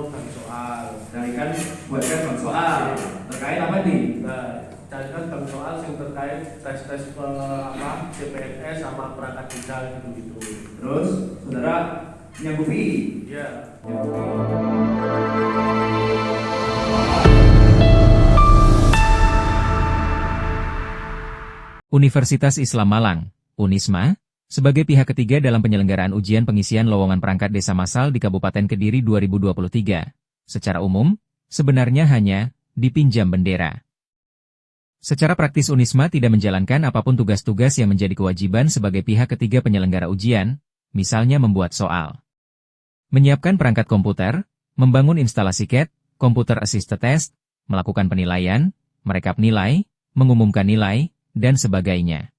bank soal. Carikan, buatkan bank soal terkait apa nih? Nah, carikan bank soal yang terkait tes-tes CPNS sama perangkat desa gitu-gitu. Terus saudara nyanggupi. Iya. Universitas Islam Malang, Unisma, sebagai pihak ketiga dalam penyelenggaraan ujian pengisian lowongan perangkat desa massal di Kabupaten Kediri 2023. Secara umum, sebenarnya hanya dipinjam bendera. Secara praktis Unisma tidak menjalankan apapun tugas-tugas yang menjadi kewajiban sebagai pihak ketiga penyelenggara ujian, misalnya membuat soal, menyiapkan perangkat komputer, membangun instalasi CAT, Computer Assisted Test, melakukan penilaian, merekap nilai, mengumumkan nilai, dan sebagainya.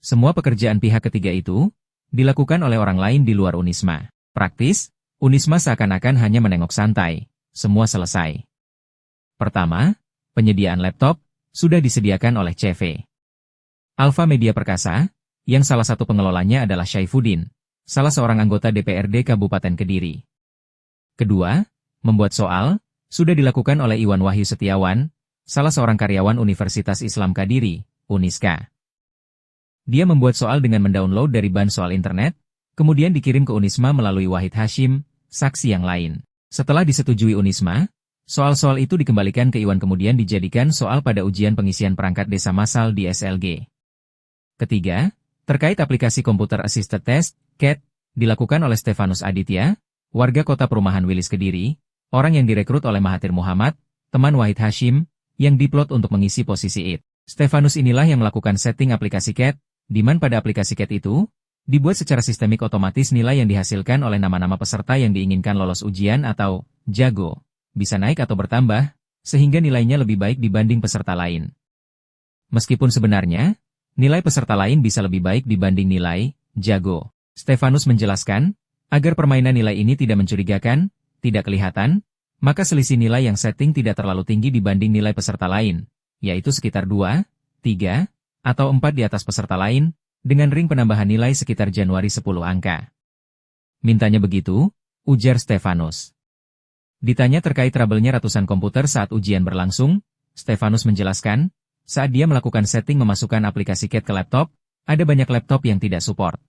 Semua pekerjaan pihak ketiga itu dilakukan oleh orang lain di luar Unisma. Praktis, Unisma seakan-akan hanya menengok santai. Semua selesai. Pertama, penyediaan laptop sudah disediakan oleh CV Alfa Media Perkasa, yang salah satu pengelolanya adalah Syaifuddin, salah seorang anggota DPRD Kabupaten Kediri. Kedua, membuat soal sudah dilakukan oleh Iwan Wahyu Setiawan, salah seorang karyawan Universitas Islam Kediri, Uniska. Dia membuat soal dengan mendownload dari bank soal internet, kemudian dikirim ke Unisma melalui Wahid Hashim, saksi yang lain. Setelah disetujui Unisma, soal-soal itu dikembalikan ke Iwan kemudian dijadikan soal pada ujian pengisian perangkat desa massal di SLG. Ketiga, terkait aplikasi Computer Assisted Test, CAT, dilakukan oleh Stefanus Aditya, warga kota perumahan Wilis Kediri, orang yang direkrut oleh Mahathir Muhammad, teman Wahid Hashim, yang diplot untuk mengisi posisi IT. Stefanus inilah yang melakukan setting aplikasi CAT, di mana pada aplikasi CAT itu, dibuat secara sistemik otomatis nilai yang dihasilkan oleh nama-nama peserta yang diinginkan lolos ujian atau jago, bisa naik atau bertambah, sehingga nilainya lebih baik dibanding peserta lain. Meskipun sebenarnya, nilai peserta lain bisa lebih baik dibanding nilai jago. Stefanus menjelaskan, agar permainan nilai ini tidak mencurigakan, tidak kelihatan, maka selisih nilai yang setting tidak terlalu tinggi dibanding nilai peserta lain, yaitu sekitar 2, 3, atau 4 di atas peserta lain, dengan ring penambahan nilai sekitar Januari 10 angka. Mintanya begitu, ujar Stefanus. Ditanya terkait trouble-nya ratusan komputer saat ujian berlangsung, Stefanus menjelaskan, saat dia melakukan setting memasukkan aplikasi CAT ke laptop, ada banyak laptop yang tidak support.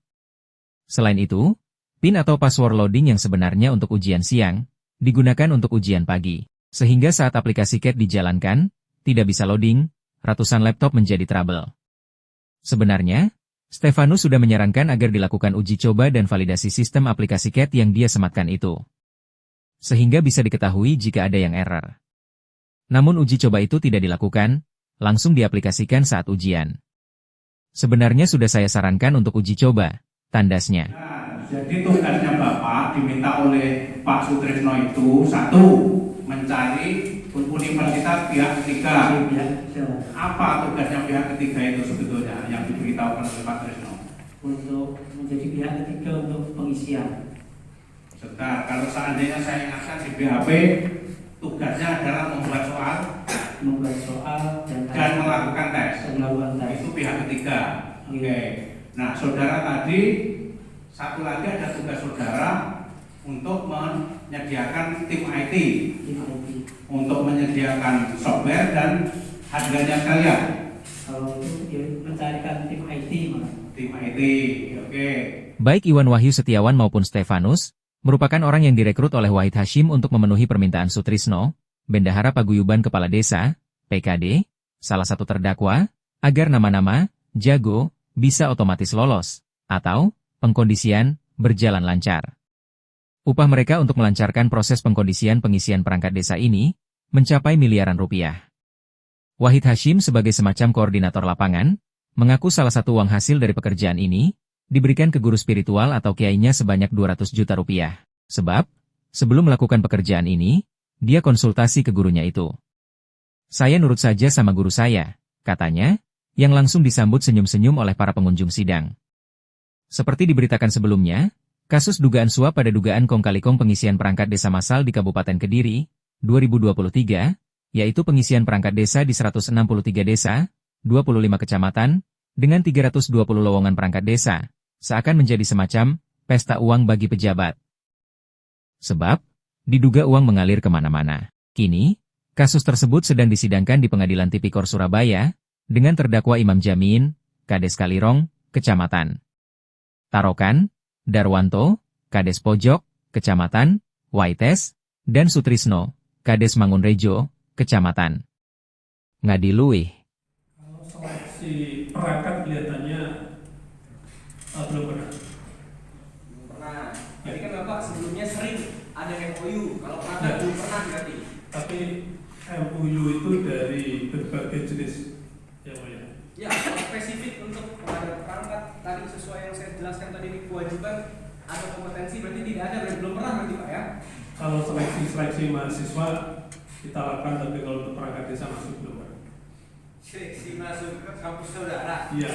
Selain itu, PIN atau password loading yang sebenarnya untuk ujian siang, digunakan untuk ujian pagi. Sehingga saat aplikasi CAT dijalankan, tidak bisa loading, ratusan laptop menjadi trouble. Sebenarnya, Stefanus sudah menyarankan agar dilakukan uji coba dan validasi sistem aplikasi CAT yang dia sematkan itu, sehingga bisa diketahui jika ada yang error. Namun uji coba itu tidak dilakukan, langsung diaplikasikan saat ujian. Sebenarnya sudah saya sarankan untuk uji coba, tandasnya. Jadi tugasnya Bapak diminta oleh Pak Sutrisno itu, satu, mencari universitas pihak ketiga. Apa tugasnya pihak ketiga itu sebetulnya yang diberitahukan oleh Pak Trisno? Untuk menjadi pihak ketiga untuk pengisian. Sebentar, kalau seandainya saya ingatkan di BHP, tugasnya adalah membuat soal dan melakukan tes. Itu pihak ketiga. Oke. Nah, saudara tadi satu lagi ada tugas saudara untuk menyediakan tim IT, untuk menyediakan software dan harganya sekalian. Kalau itu dia mencarikan tim IT malah. Tim IT, oke. Baik Iwan Wahyu Setiawan maupun Stefanus, merupakan orang yang direkrut oleh Wahid Hashim untuk memenuhi permintaan Sutrisno, Bendahara Paguyuban Kepala Desa, PKD, salah satu terdakwa, agar nama-nama jago bisa otomatis lolos, atau pengkondisian berjalan lancar. Upah mereka untuk melancarkan proses pengkondisian pengisian perangkat desa ini mencapai miliaran rupiah. Wahid Hashim sebagai semacam koordinator lapangan, mengaku salah satu uang hasil dari pekerjaan ini diberikan ke guru spiritual atau kiainya sebanyak 200 juta rupiah. Sebab, sebelum melakukan pekerjaan ini, dia konsultasi ke gurunya itu. Saya nurut saja sama guru saya, katanya, yang langsung disambut senyum-senyum oleh para pengunjung sidang. Seperti diberitakan sebelumnya, kasus dugaan suap pada dugaan kong kali kong pengisian perangkat desa massal di Kabupaten Kediri, 2023, yaitu pengisian perangkat desa di 163 desa, 25 kecamatan, dengan 320 lowongan perangkat desa, seakan menjadi semacam pesta uang bagi pejabat. Sebab, Diduga uang mengalir kemana-mana. Kini, kasus tersebut sedang disidangkan di Pengadilan Tipikor Surabaya, dengan terdakwa Imam Jamin, Kades Kalirong, Kecamatan Tarokan, Darwanto, Kades Pojok, Kecamatan Waites, dan Sutrisno, Kades Mangunrejo, Kecamatan Ngadiluih. Kalau seleksi perangkat kelihatannya belum pernah. Pernah. Jadi kan Bapak sebelumnya sering ada MOU. Kalau perangkat Ya. belum pernah berarti. Tapi MOU itu dari berbagai jenis, ya Mulia. Ya, kalau spesifik untuk pengadaan perangkat tadi sesuai yang saya jelaskan tadi ini kewajiban atau kompetensi berarti tidak ada, berarti belum pernah berarti Pak ya. Kalau seleksi mahasiswa kita lakukan, tapi kalau untuk perangkat desa masuk belum pernah. Seleksi masuk ke kampus saudara. Iya.